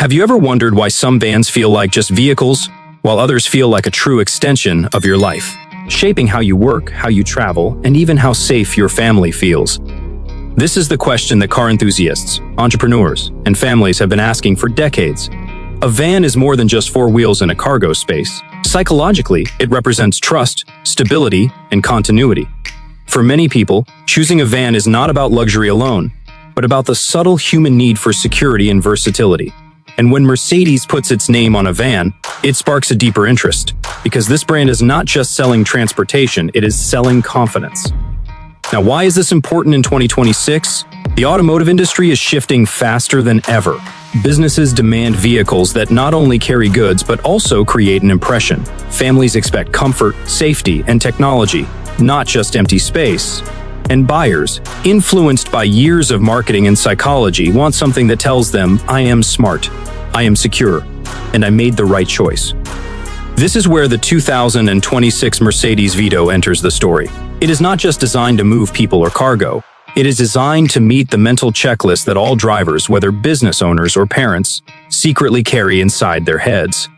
Have you ever wondered why some vans feel like just vehicles, while others feel like a true extension of your life, shaping how you work, how you travel, and even how safe your family feels? This is the question that car enthusiasts, entrepreneurs, and families have been asking for decades. A van is more than just four wheels in a cargo space. Psychologically, it represents trust, stability, and continuity. For many people, choosing a van is not about luxury alone, but about the subtle human need for security and versatility. And when Mercedes puts its name on a van, it sparks a deeper interest, because this brand is not just selling transportation, it is selling confidence. Now, why is this important in 2026? The automotive industry is shifting faster than ever. Businesses demand vehicles that not only carry goods, but also create an impression. Families expect comfort, safety, and technology, not just empty space. And buyers, influenced by years of marketing and psychology, want something that tells them, I am smart, I am secure, and I made the right choice. This is where the 2026 Mercedes Vito enters the story. It is not just designed to move people or cargo. It is designed to meet the mental checklist that all drivers, whether business owners or parents, secretly carry inside their heads.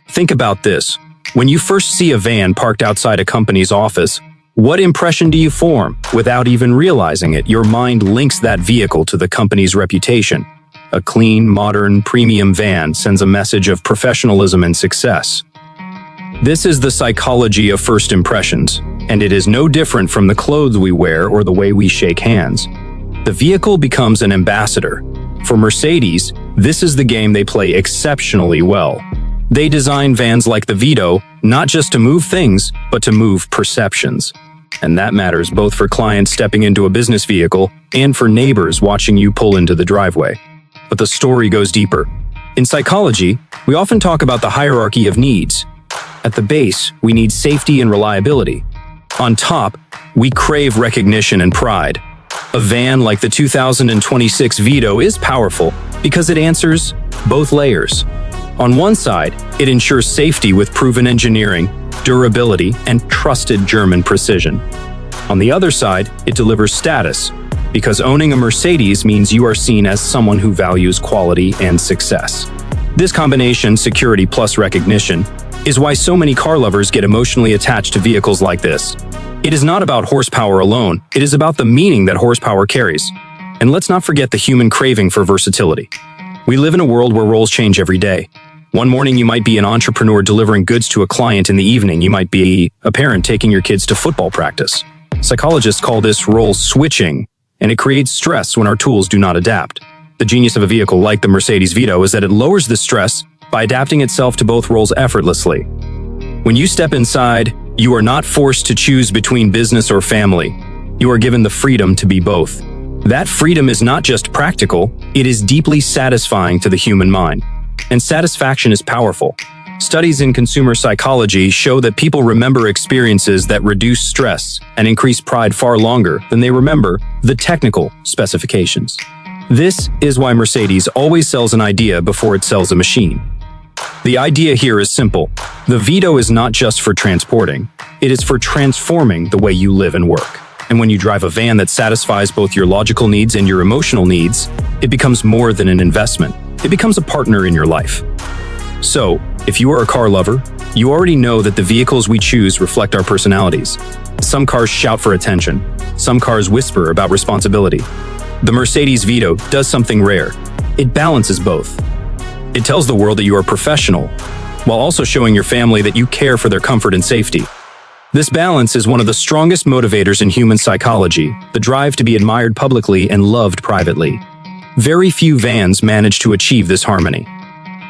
Think about this. When you first see a van parked outside a company's office, what impression do you form? Without even realizing it, your mind links that vehicle to the company's reputation. A clean, modern, premium van sends a message of professionalism and success. This is the psychology of first impressions, and it is no different from the clothes we wear or the way we shake hands. The vehicle becomes an ambassador. For Mercedes, this is the game they play exceptionally well. They design vans like the Vito, not just to move things, but to move perceptions. And that matters both for clients stepping into a business vehicle and for neighbors watching you pull into the driveway. But the story goes deeper. In psychology, we often talk about the hierarchy of needs. At the base, we need safety and reliability. On top, we crave recognition and pride. A van like the 2026 Vito is powerful because it answers both layers. On one side, it ensures safety with proven engineering, durability, and trusted German precision. On the other side, it delivers status, because owning a Mercedes means you are seen as someone who values quality and success. This combination, security plus recognition, is why so many car lovers get emotionally attached to vehicles like this. It is not about horsepower alone, it is about the meaning that horsepower carries. And let's not forget the human craving for versatility. We live in a world where roles change every day. One morning you might be an entrepreneur delivering goods to a client. In the evening you might be a parent taking your kids to football practice. Psychologists call this role switching, and it creates stress when our tools do not adapt. The genius of a vehicle like the Mercedes Vito is that it lowers the stress by adapting itself to both roles effortlessly. When you step inside, you are not forced to choose between business or family. You are given the freedom to be both. That freedom is not just practical, it is deeply satisfying to the human mind. And satisfaction is powerful. Studies in consumer psychology show that people remember experiences that reduce stress and increase pride far longer than they remember the technical specifications. This is why Mercedes always sells an idea before it sells a machine. The idea here is simple. The Vito is not just for transporting, it is for transforming the way you live and work. And when you drive a van that satisfies both your logical needs and your emotional needs, it becomes more than an investment. It becomes a partner in your life. So, if you are a car lover, you already know that the vehicles we choose reflect our personalities. Some cars shout for attention. Some cars whisper about responsibility. The Mercedes Vito does something rare. It balances both. It tells the world that you are professional, while also showing your family that you care for their comfort and safety. This balance is one of the strongest motivators in human psychology, the drive to be admired publicly and loved privately. Very few vans manage to achieve this harmony.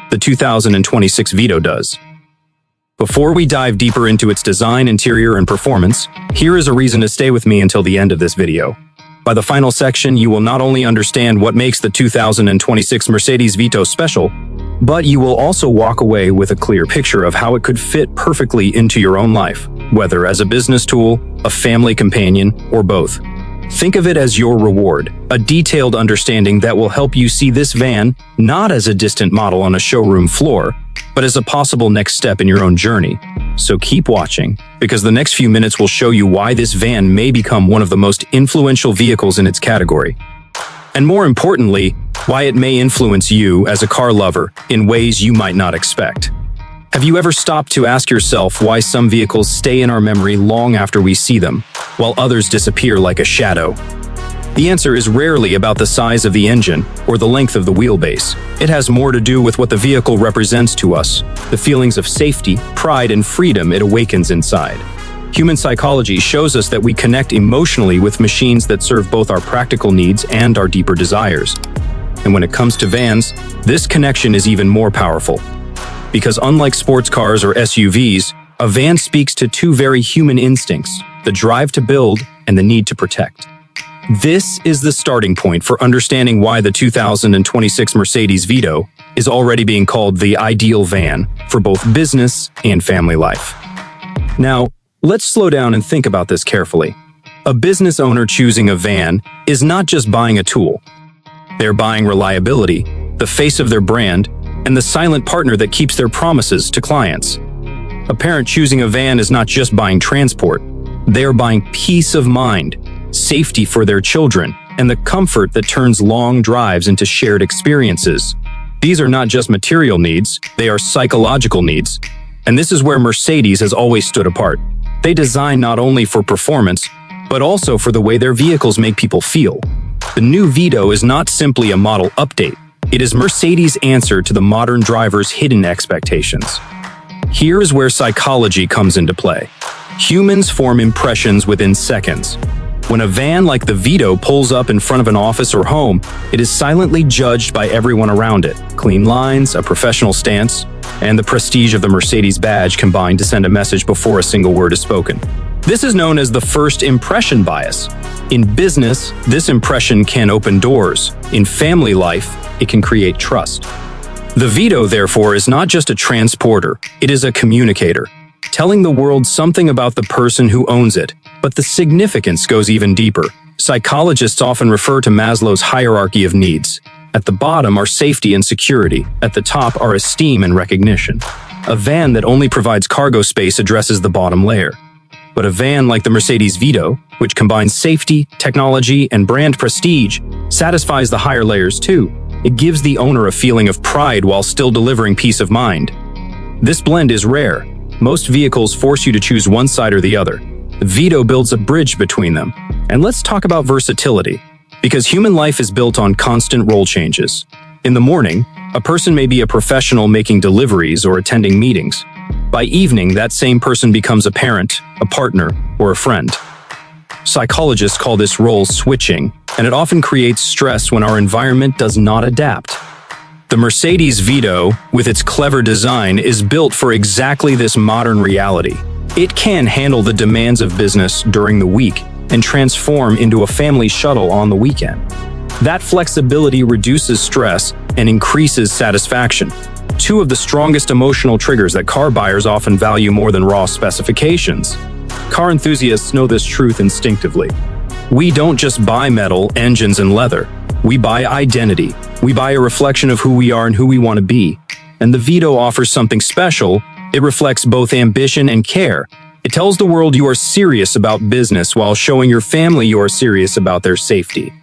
The 2026 Vito does. Before we dive deeper into its design, interior, and performance, here is a reason to stay with me until the end of this video. By the final section, you will not only understand what makes the 2026 Mercedes Vito special, but you will also walk away with a clear picture of how it could fit perfectly into your own life, whether as a business tool, a family companion, or both. Think of it as your reward, a detailed understanding that will help you see this van not as a distant model on a showroom floor, but as a possible next step in your own journey. So keep watching, because the next few minutes will show you why this van may become one of the most influential vehicles in its category. And more importantly, why it may influence you as a car lover in ways you might not expect. Have you ever stopped to ask yourself why some vehicles stay in our memory long after we see them, while others disappear like a shadow? The answer is rarely about the size of the engine or the length of the wheelbase. It has more to do with what the vehicle represents to us, the feelings of safety, pride, and freedom it awakens inside. Human psychology shows us that we connect emotionally with machines that serve both our practical needs and our deeper desires. And when it comes to vans, this connection is even more powerful. Because unlike sports cars or SUVs, a van speaks to two very human instincts: the drive to build and the need to protect. This is the starting point for understanding why the 2026 Mercedes Vito is already being called the ideal van for both business and family life. Now, let's slow down and think about this carefully. A business owner choosing a van is not just buying a tool. They're buying reliability, the face of their brand, and the silent partner that keeps their promises to clients. A parent choosing a van is not just buying transport. They are buying peace of mind, safety for their children, and the comfort that turns long drives into shared experiences. These are not just material needs, they are psychological needs. And this is where Mercedes has always stood apart. They design not only for performance, but also for the way their vehicles make people feel. The new Vito is not simply a model update. It is Mercedes' answer to the modern driver's hidden expectations. Here is where psychology comes into play. Humans form impressions within seconds. When a van like the Vito pulls up in front of an office or home, it is silently judged by everyone around it. Clean lines, a professional stance, and the prestige of the Mercedes badge combine to send a message before a single word is spoken. This is known as the first impression bias. In business, this impression can open doors. In family life, it can create trust. The Vito, therefore, is not just a transporter, it is a communicator, telling the world something about the person who owns it. But the significance goes even deeper. Psychologists often refer to Maslow's hierarchy of needs. At the bottom are safety and security. At the top are esteem and recognition. A van that only provides cargo space addresses the bottom layer. But a van like the Mercedes Vito, which combines safety, technology, and brand prestige, satisfies the higher layers too. It gives the owner a feeling of pride while still delivering peace of mind. This blend is rare. Most vehicles force you to choose one side or the other. The Vito builds a bridge between them. And let's talk about versatility, because human life is built on constant role changes. In the morning, a person may be a professional making deliveries or attending meetings. By evening, that same person becomes a parent, a partner, or a friend. Psychologists call this role switching, and it often creates stress when our environment does not adapt. The Mercedes Vito, with its clever design, is built for exactly this modern reality. It can handle the demands of business during the week and transform into a family shuttle on the weekend. That flexibility reduces stress and increases satisfaction, two of the strongest emotional triggers that car buyers often value more than raw specifications. Car enthusiasts know this truth instinctively. We don't just buy metal, engines, and leather. We buy identity. We buy a reflection of who we are and who we want to be. And the Vito offers something special. It reflects both ambition and care. It tells the world you are serious about business while showing your family you are serious about their safety.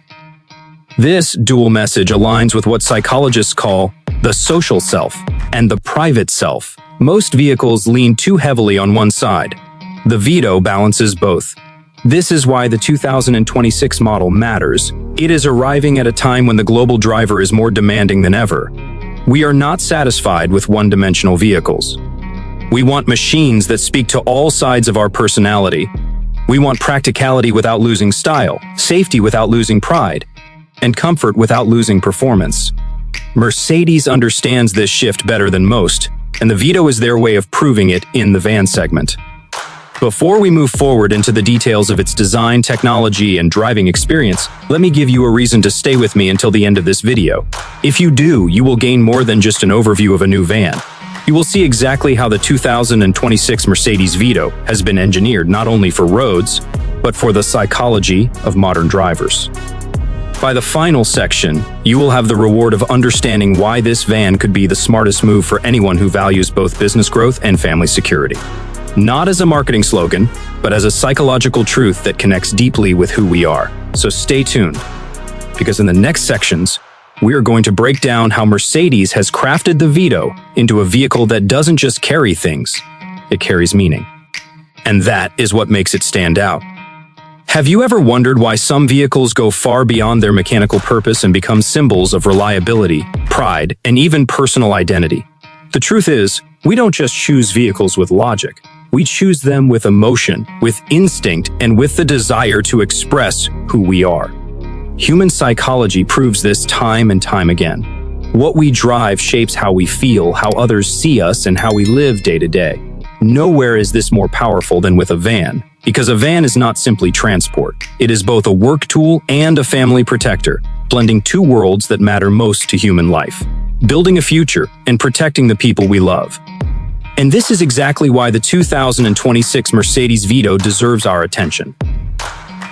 This dual message aligns with what psychologists call the social self and the private self. Most vehicles lean too heavily on one side. The Vito balances both. This is why the 2026 model matters. It is arriving at a time when the global driver is more demanding than ever. We are not satisfied with one-dimensional vehicles. We want machines that speak to all sides of our personality. We want practicality without losing style, safety without losing pride, and comfort without losing performance. Mercedes understands this shift better than most, and the Vito is their way of proving it in the van segment. Before we move forward into the details of its design, technology, and driving experience, let me give you a reason to stay with me until the end of this video. If you do, you will gain more than just an overview of a new van. You will see exactly how the 2026 Mercedes Vito has been engineered not only for roads, but for the psychology of modern drivers. By the final section, you will have the reward of understanding why this van could be the smartest move for anyone who values both business growth and family security. Not as a marketing slogan, but as a psychological truth that connects deeply with who we are. So stay tuned, because in the next sections, we are going to break down how Mercedes has crafted the Vito into a vehicle that doesn't just carry things, it carries meaning. And that is what makes it stand out. Have you ever wondered why some vehicles go far beyond their mechanical purpose and become symbols of reliability, pride, and even personal identity? The truth is, we don't just choose vehicles with logic. We choose them with emotion, with instinct, and with the desire to express who we are. Human psychology proves this time and time again. What we drive shapes how we feel, how others see us, and how we live day to day. Nowhere is this more powerful than with a van, because a van is not simply transport. It is both a work tool and a family protector, blending two worlds that matter most to human life: building a future and protecting the people we love. And this is exactly why the 2026 Mercedes Vito deserves our attention.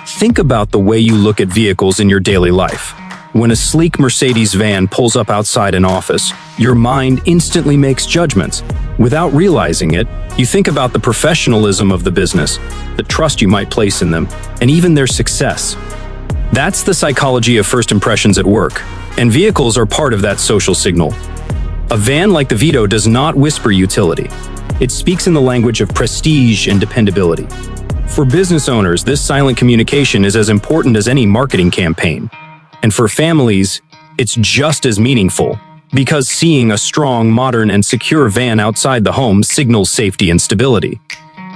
Think about the way you look at vehicles in your daily life. When a sleek Mercedes van pulls up outside an office, your mind instantly makes judgments. Without realizing it, you think about the professionalism of the business, the trust you might place in them, and even their success. That's the psychology of first impressions at work, and vehicles are part of that social signal. A van like the Vito does not whisper utility. It speaks in the language of prestige and dependability. For business owners, this silent communication is as important as any marketing campaign. And for families, it's just as meaningful, because seeing a strong, modern, and secure van outside the home signals safety and stability.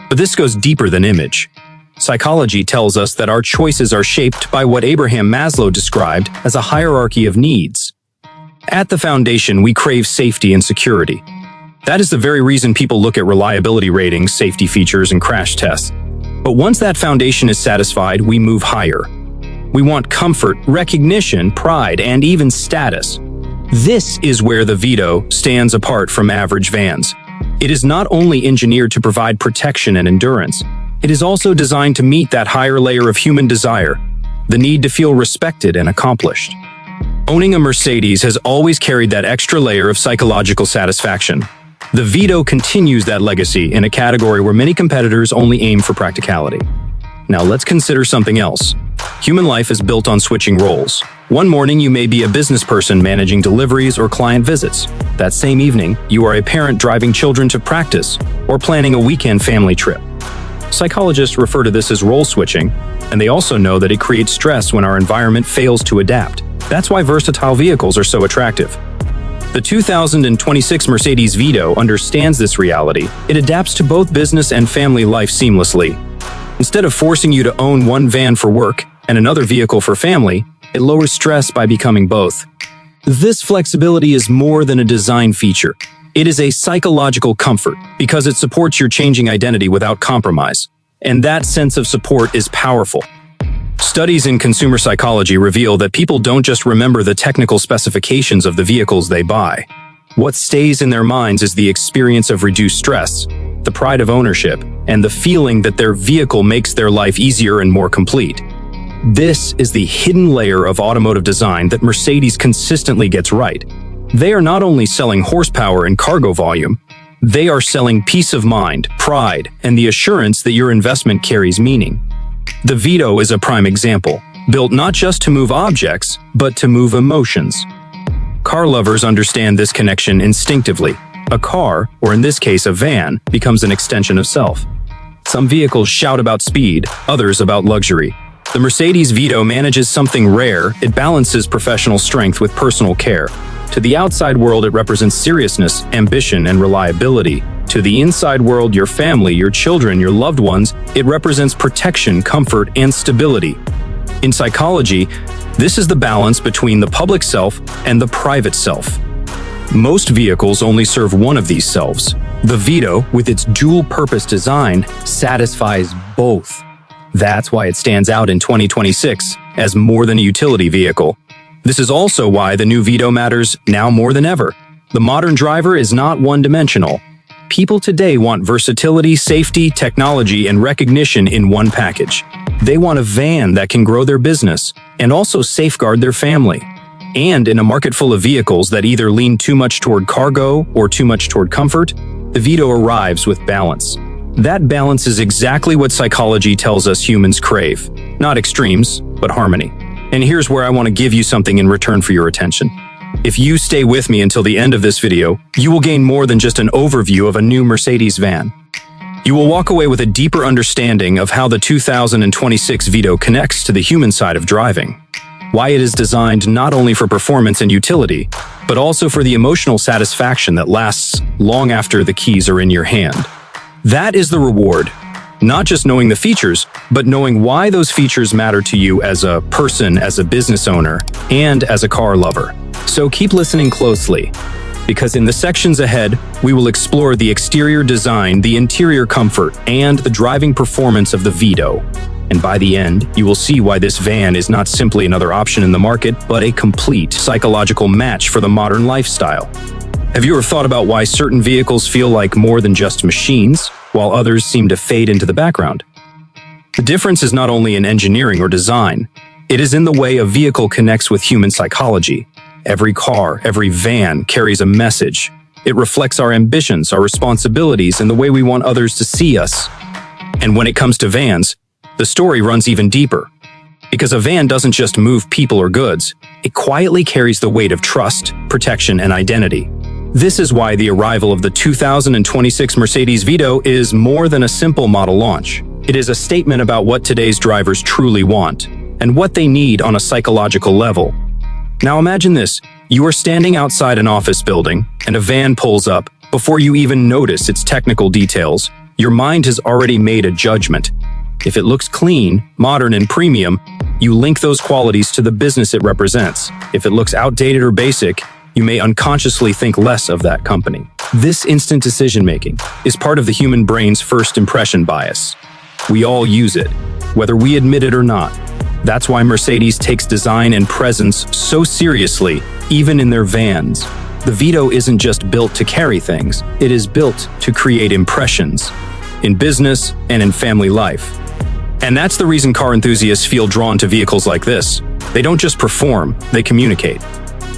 But this goes deeper than image. Psychology tells us that our choices are shaped by what Abraham Maslow described as a hierarchy of needs. At the foundation, we crave safety and security. That is the very reason people look at reliability ratings, safety features, and crash tests. But once that foundation is satisfied, we move higher. We want comfort, recognition, pride, and even status. This is where the Vito stands apart from average vans. It is not only engineered to provide protection and endurance, it is also designed to meet that higher layer of human desire, the need to feel respected and accomplished. Owning a Mercedes has always carried that extra layer of psychological satisfaction. The Vito continues that legacy in a category where many competitors only aim for practicality. Now let's consider something else. Human life is built on switching roles. One morning you may be a business person managing deliveries or client visits. That same evening, you are a parent driving children to practice or planning a weekend family trip. Psychologists refer to this as role switching, and they also know that it creates stress when our environment fails to adapt. That's why versatile vehicles are so attractive. The 2026 Mercedes Vito understands this reality. It adapts to both business and family life seamlessly. Instead of forcing you to own one van for work and another vehicle for family, it lowers stress by becoming both. This flexibility is more than a design feature. It is a psychological comfort because it supports your changing identity without compromise. And that sense of support is powerful. Studies in consumer psychology reveal that people don't just remember the technical specifications of the vehicles they buy. What stays in their minds is the experience of reduced stress, the pride of ownership, and the feeling that their vehicle makes their life easier and more complete. This is the hidden layer of automotive design that Mercedes consistently gets right. They are not only selling horsepower and cargo volume, they are selling peace of mind, pride, and the assurance that your investment carries meaning. The Vito is a prime example, built not just to move objects, but to move emotions. Car lovers understand this connection instinctively. A car, or in this case a van, becomes an extension of self. Some vehicles shout about speed, others about luxury. The Mercedes Vito manages something rare. It balances professional strength with personal care. To the outside world, it represents seriousness, ambition, and reliability. To the inside world, your family, your children, your loved ones, it represents protection, comfort, and stability. In psychology, this is the balance between the public self and the private self. Most vehicles only serve one of these selves. The Vito, with its dual-purpose design, satisfies both. That's why it stands out in 2026 as more than a utility vehicle. This is also why the new Vito matters now more than ever. The modern driver is not one-dimensional. People today want versatility, safety, technology, and recognition in one package. They want a van that can grow their business and also safeguard their family. And in a market full of vehicles that either lean too much toward cargo or too much toward comfort, the Vito arrives with balance. That balance is exactly what psychology tells us humans crave. Not extremes, but harmony. And here's where I want to give you something in return for your attention. If you stay with me until the end of this video, you will gain more than just an overview of a new Mercedes van. You will walk away with a deeper understanding of how the 2026 Vito connects to the human side of driving. Why it is designed not only for performance and utility, but also for the emotional satisfaction that lasts long after the keys are in your hand. That is the reward. Not just knowing the features, but knowing why those features matter to you as a person, as a business owner, and as a car lover. So keep listening closely, because in the sections ahead, we will explore the exterior design, the interior comfort, and the driving performance of the Vito. And by the end, you will see why this van is not simply another option in the market, but a complete psychological match for the modern lifestyle. Have you ever thought about why certain vehicles feel like more than just machines, while others seem to fade into the background? The difference is not only in engineering or design, it is in the way a vehicle connects with human psychology. Every car, every van carries a message. It reflects our ambitions, our responsibilities, and the way we want others to see us. And when it comes to vans, the story runs even deeper. Because a van doesn't just move people or goods, it quietly carries the weight of trust, protection, and identity. This is why the arrival of the 2026 Mercedes Vito is more than a simple model launch. It is a statement about what today's drivers truly want, and what they need on a psychological level. Now imagine this, you are standing outside an office building, and a van pulls up. Before you even notice its technical details, your mind has already made a judgment. If it looks clean, modern, and premium, you link those qualities to the business it represents. If it looks outdated or basic, you may unconsciously think less of that company. This instant decision-making is part of the human brain's first impression bias. We all use it, whether we admit it or not. That's why Mercedes takes design and presence so seriously, even in their vans. The Vito isn't just built to carry things, it is built to create impressions, in business and in family life. And that's the reason car enthusiasts feel drawn to vehicles like this. They don't just perform, they communicate.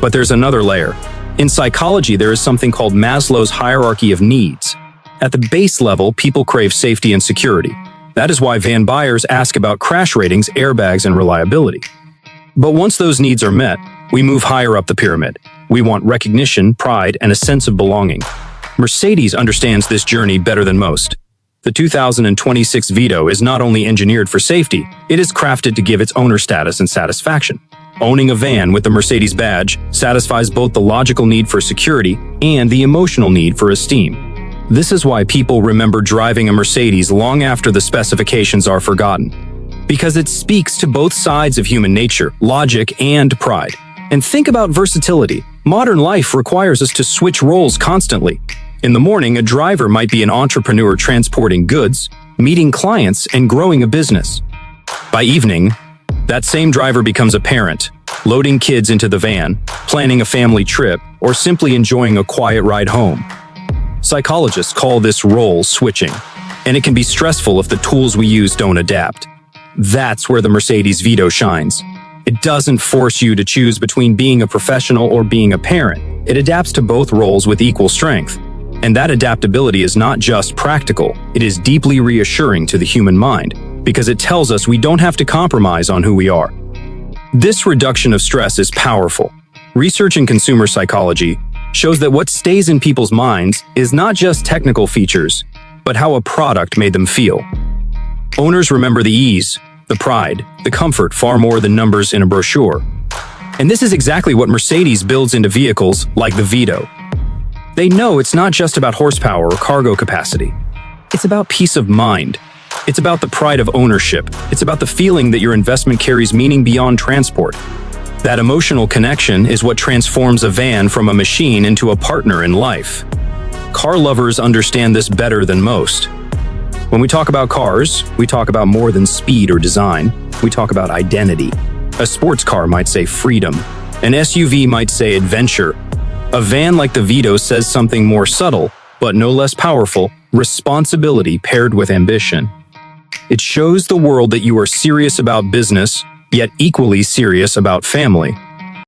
But there's another layer. In psychology, there is something called Maslow's hierarchy of needs. At the base level, people crave safety and security. That is why van buyers ask about crash ratings, airbags, and reliability. But once those needs are met, we move higher up the pyramid. We want recognition, pride, and a sense of belonging. Mercedes understands this journey better than most. The 2026 Vito is not only engineered for safety, it is crafted to give its owner status and satisfaction. Owning a van with the Mercedes badge satisfies both the logical need for security and the emotional need for esteem. This is why people remember driving a Mercedes long after the specifications are forgotten. Because it speaks to both sides of human nature, logic and pride. And think about versatility. Modern life requires us to switch roles constantly. In the morning, a driver might be an entrepreneur transporting goods, meeting clients, and growing a business. By evening, that same driver becomes a parent, loading kids into the van, planning a family trip, or simply enjoying a quiet ride home. Psychologists call this role switching, and it can be stressful if the tools we use don't adapt. That's where the Mercedes Vito shines. It doesn't force you to choose between being a professional or being a parent. It adapts to both roles with equal strength. And that adaptability is not just practical, it is deeply reassuring to the human mind, because it tells us we don't have to compromise on who we are. This reduction of stress is powerful. Research in consumer psychology shows that what stays in people's minds is not just technical features, but how a product made them feel. Owners remember the ease, the pride, the comfort far more than numbers in a brochure. And this is exactly what Mercedes builds into vehicles like the Vito. They know it's not just about horsepower or cargo capacity. It's about peace of mind. It's about the pride of ownership. It's about the feeling that your investment carries meaning beyond transport. That emotional connection is what transforms a van from a machine into a partner in life. Car lovers understand this better than most. When we talk about cars, we talk about more than speed or design. We talk about identity. A sports car might say freedom. An SUV might say adventure. A van like the Vito says something more subtle, but no less powerful: responsibility paired with ambition. It shows the world that you are serious about business, yet equally serious about family.